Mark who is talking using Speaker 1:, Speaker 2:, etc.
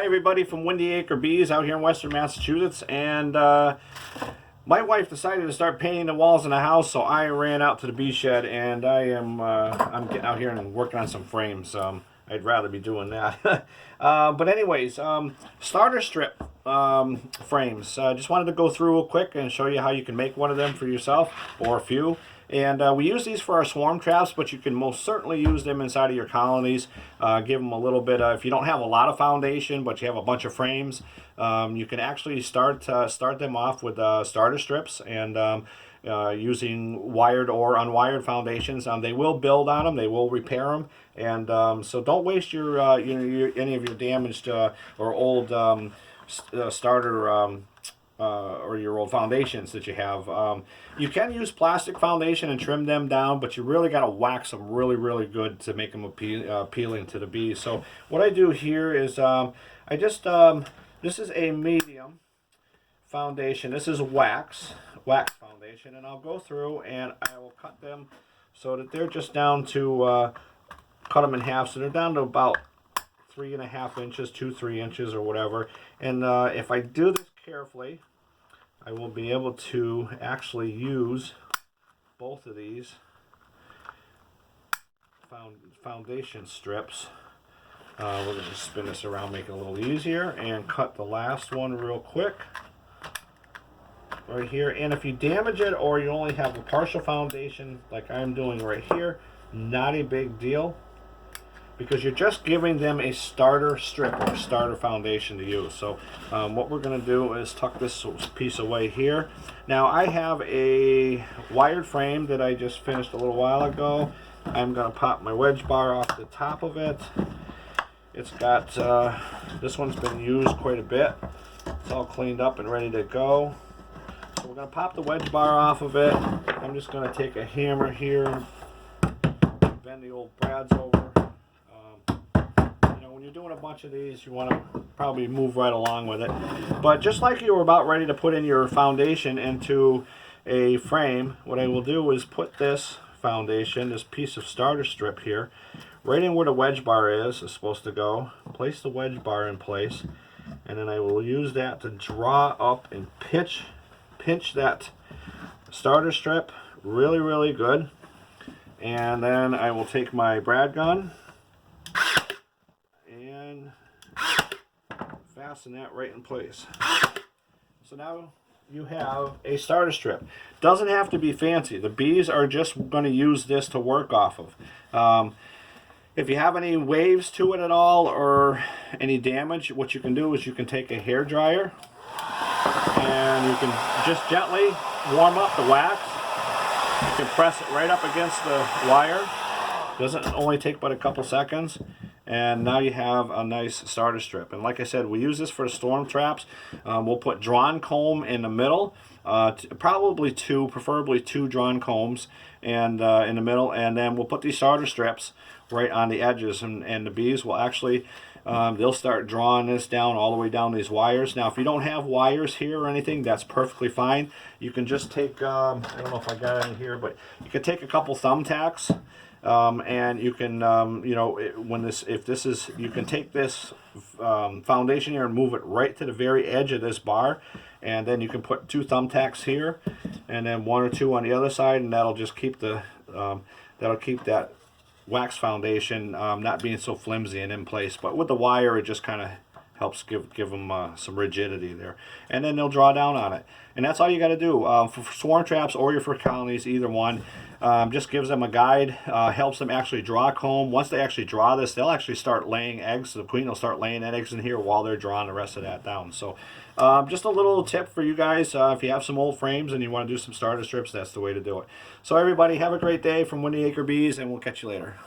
Speaker 1: Hi everybody from Windy Acre Bees out here in Western Massachusetts, and my wife decided to start painting the walls in the house, so I ran out to the bee shed, and I'm getting out here and working on some frames. I'd rather be doing that. But anyways, starter strip frames. Just wanted to go through real quick and show you how you can make one of them for yourself or a few. And we use these for our swarm traps, but you can most certainly use them inside of your colonies. Give them a little bit of, if you don't have a lot of foundation, but you have a bunch of frames, you can actually start them off with starter strips and using wired or unwired foundations. They will build on them, they will repair them, and so don't waste your, any of your damaged or old starter or your old foundations that you have. You can use plastic foundation and trim them down, but you really got to wax them really good to make them appealing to the bees. So what I do here is this is a medium foundation. This is wax foundation, and I'll go through and I will cut them so that they're just down to cut them in half, so they're down to about 3.5 inches, 2-3 inches or whatever. And if I do this carefully, I will be able to actually use both of these foundation strips. We're going to spin this around, make it a little easier, and cut the last one real quick right here. And if you damage it or you only have a partial foundation like I'm doing right here, not a big deal, because you're just giving them a starter strip or a starter foundation to use. So what we're going to do is tuck this piece away here. Now I have a wired frame that I just finished a little while ago. I'm going to pop my wedge bar off the top of it. It's got, this one's been used quite a bit. It's all cleaned up and ready to go. So we're going to pop the wedge bar off of it. I'm just going to take a hammer here and bend the old brads over. When you're doing a bunch of these, you want to probably move right along with it. But just like you were about ready to put in your foundation into a frame, what I will do is put this foundation, this piece of starter strip here, right in where the wedge bar is supposed to go. Place the wedge bar in place, and then I will use that to draw up and pinch that starter strip really good. And then I will take my brad gun and fasten that right in place. So now you have a starter strip. Doesn't have to be fancy. The bees are just going to use this to work off of. If you have any waves to it at all or any damage, what you can do is you can take a hair dryer and you can just gently warm up the wax. You can press it right up against the wire. Doesn't only take but a couple seconds. And now you have a nice starter strip. And like I said, we use this for storm traps. We'll put drawn comb in the middle, preferably two drawn combs and in the middle, and then we'll put these starter strips right on the edges, and the bees will actually they'll start drawing this down all the way down these wires. Now if you don't have wires here or anything, that's perfectly fine. You can just take I don't know if I got any here, but you can take a couple thumbtacks. And you can, you can take this foundation here and move it right to the very edge of this bar, and then you can put 2 thumbtacks here, and then 1 or 2 on the other side, and that'll just keep the, that'll keep that wax foundation not being so flimsy and in place. But with the wire, it just kind of helps give them some rigidity there, and then they'll draw down on it. And that's all you got to do for swarm traps or for colonies, either one. Just gives them a guide, helps them actually draw comb. Once they actually draw this, they'll actually start laying eggs. So the queen will start laying eggs in here while they're drawing the rest of that down. So just a little tip for you guys. If you have some old frames and you want to do some starter strips, that's the way to do it. So everybody, have a great day from Windy Acre Bees, and we'll catch you later.